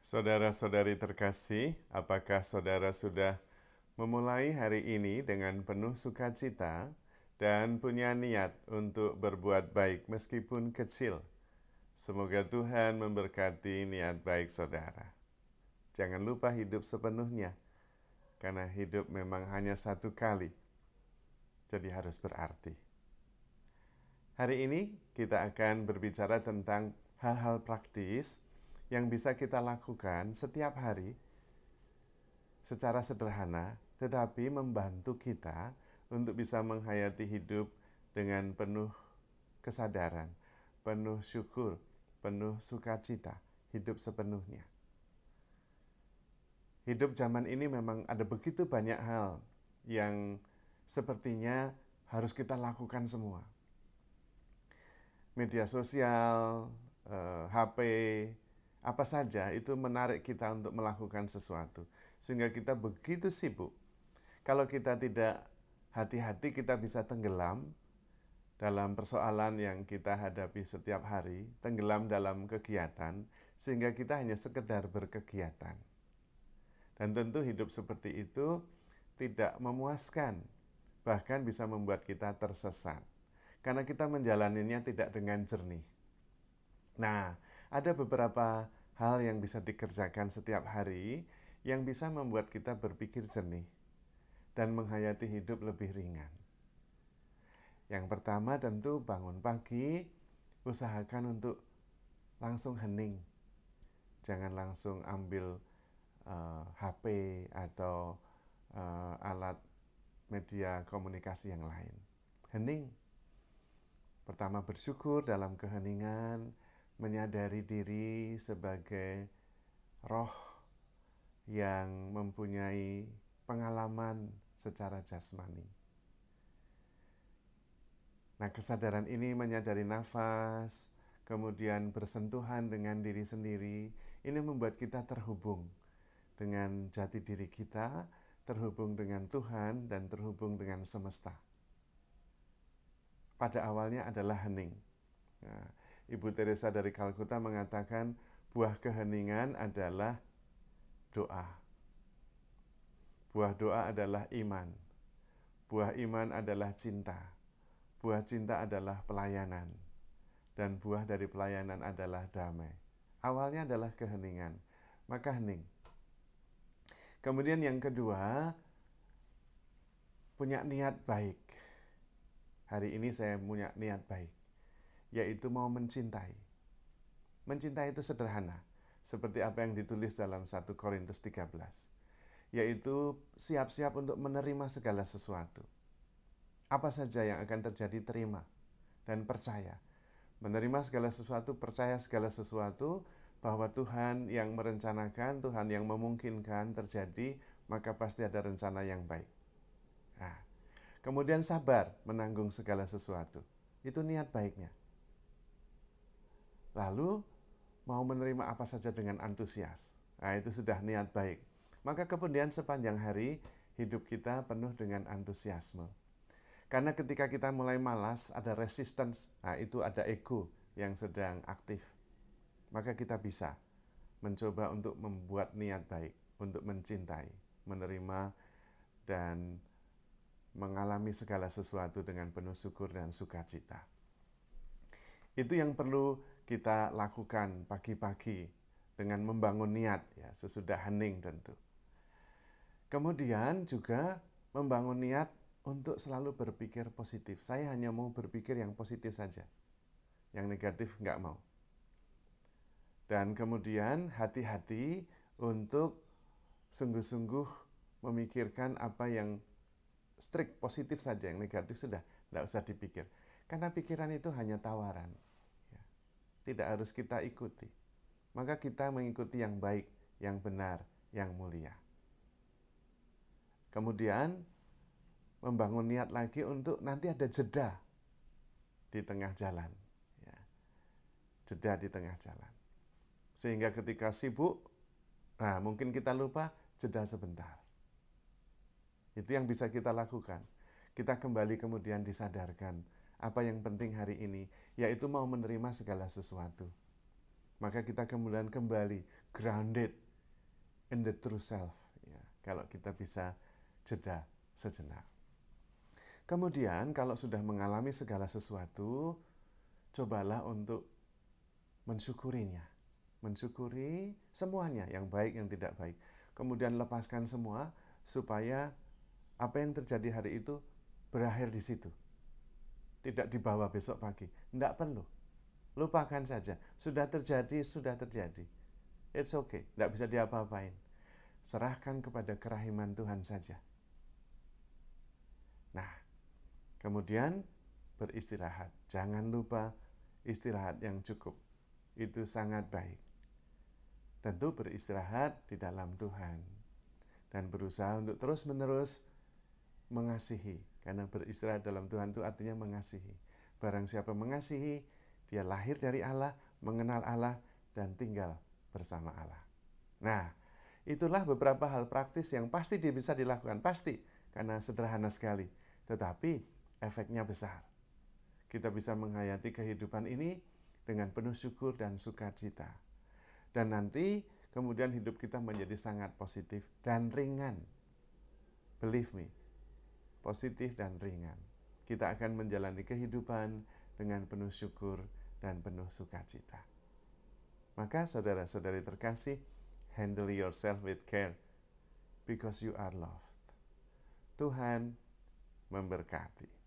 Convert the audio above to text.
Saudara-saudari terkasih, apakah saudara sudah memulai hari ini dengan penuh sukacita dan punya niat untuk berbuat baik meskipun kecil? Semoga Tuhan memberkati niat baik saudara. Jangan lupa hidup sepenuhnya, karena hidup memang hanya satu kali, jadi harus berarti. Hari ini kita akan berbicara tentang hal-hal praktis yang bisa kita lakukan setiap hari secara sederhana, tetapi membantu kita untuk bisa menghayati hidup dengan penuh kesadaran, penuh syukur, penuh sukacita, hidup sepenuhnya. Hidup zaman ini memang ada begitu banyak hal yang sepertinya harus kita lakukan semua. Media sosial, HP, apa saja itu menarik kita untuk melakukan sesuatu. Sehingga kita begitu sibuk. Kalau kita tidak hati-hati, kita bisa tenggelam dalam persoalan yang kita hadapi setiap hari, tenggelam dalam kegiatan, sehingga kita hanya sekedar berkegiatan. Dan tentu hidup seperti itu tidak memuaskan, bahkan bisa membuat kita tersesat. Karena kita menjalaninya tidak dengan jernih. Nah, ada beberapa hal yang bisa dikerjakan setiap hari yang bisa membuat kita berpikir jernih dan menghayati hidup lebih ringan. Yang pertama tentu bangun pagi, usahakan untuk langsung hening. Jangan langsung ambil HP atau alat media komunikasi yang lain. Hening. Pertama bersyukur dalam keheningan, menyadari diri sebagai roh yang mempunyai pengalaman secara jasmani. Nah, kesadaran ini menyadari nafas, kemudian bersentuhan dengan diri sendiri, ini membuat kita terhubung dengan jati diri kita, terhubung dengan Tuhan, dan terhubung dengan semesta. Pada awalnya adalah hening. Nah, Ibu Teresa dari Kalkuta mengatakan buah keheningan adalah doa. Buah doa adalah iman. Buah iman adalah cinta. Buah cinta adalah pelayanan. Dan buah dari pelayanan adalah damai. Awalnya adalah keheningan, maka hening. Kemudian yang kedua, punya niat baik. Hari ini saya punya niat baik, yaitu mau mencintai. Mencintai itu sederhana, seperti apa yang ditulis dalam 1 Korintus 13, yaitu siap-siap untuk menerima segala sesuatu. Apa saja yang akan terjadi, terima dan percaya. Menerima segala sesuatu, percaya segala sesuatu, bahwa Tuhan yang merencanakan, Tuhan yang memungkinkan terjadi, maka pasti ada rencana yang baik. Nah, kemudian sabar menanggung segala sesuatu. Itu niat baiknya. Lalu mau menerima apa saja dengan antusias. Nah, itu sudah niat baik. Maka kemudian sepanjang hari hidup kita penuh dengan antusiasme. Karena ketika kita mulai malas, ada resistance. Nah, itu ada ego yang sedang aktif. Maka kita bisa mencoba untuk membuat niat baik, untuk mencintai, menerima, dan mengalami segala sesuatu dengan penuh syukur dan sukacita. Itu yang perlu kita lakukan pagi-pagi dengan membangun niat, ya, sesudah hening tentu. Kemudian juga membangun niat untuk selalu berpikir positif. Saya hanya mau berpikir yang positif saja, yang negatif nggak mau. Dan kemudian hati-hati untuk sungguh-sungguh memikirkan apa yang strict positif saja, yang negatif sudah tidak usah dipikir. Karena pikiran itu hanya tawaran, ya. Tidak harus kita ikuti. Maka kita mengikuti yang baik, yang benar, yang mulia. Kemudian membangun niat lagi untuk nanti ada jeda di tengah jalan, ya. Jeda di tengah jalan. Sehingga ketika sibuk, nah mungkin kita lupa jeda sebentar. Itu yang bisa kita lakukan. Kita kembali kemudian disadarkan apa yang penting hari ini, yaitu mau menerima segala sesuatu. maka kita kemudian kembali grounded in the true self. Ya, kalau kita bisa jeda sejenak. Kemudian kalau sudah mengalami segala sesuatu, cobalah untuk mensyukurinya. Mensyukuri semuanya, yang baik, yang tidak baik. Kemudian lepaskan semua supaya apa yang terjadi hari itu berakhir di situ. Tidak dibawa besok pagi. Tidak perlu. Lupakan saja. Sudah terjadi, sudah terjadi. It's okay. Tidak bisa diapa-apain. Serahkan kepada kerahiman Tuhan saja. Nah, kemudian beristirahat. Jangan lupa istirahat yang cukup. Itu sangat baik. Tentu beristirahat di dalam Tuhan. Dan berusaha untuk terus-menerus mengasihi. Karena beristirahat dalam Tuhan itu artinya mengasihi. Barang siapa mengasihi, dia lahir dari Allah, mengenal Allah, dan tinggal bersama Allah. Nah, itulah beberapa hal praktis yang pasti bisa dilakukan. Pasti, karena sederhana sekali. Tetapi efeknya besar. Kita bisa menghayati kehidupan ini dengan penuh syukur dan sukacita. Dan nanti kemudian hidup kita menjadi sangat positif dan ringan. Believe me, positif dan ringan. Kita akan menjalani kehidupan dengan penuh syukur dan penuh sukacita. Maka saudara-saudari terkasih, handle yourself with care because you are loved. Tuhan memberkati.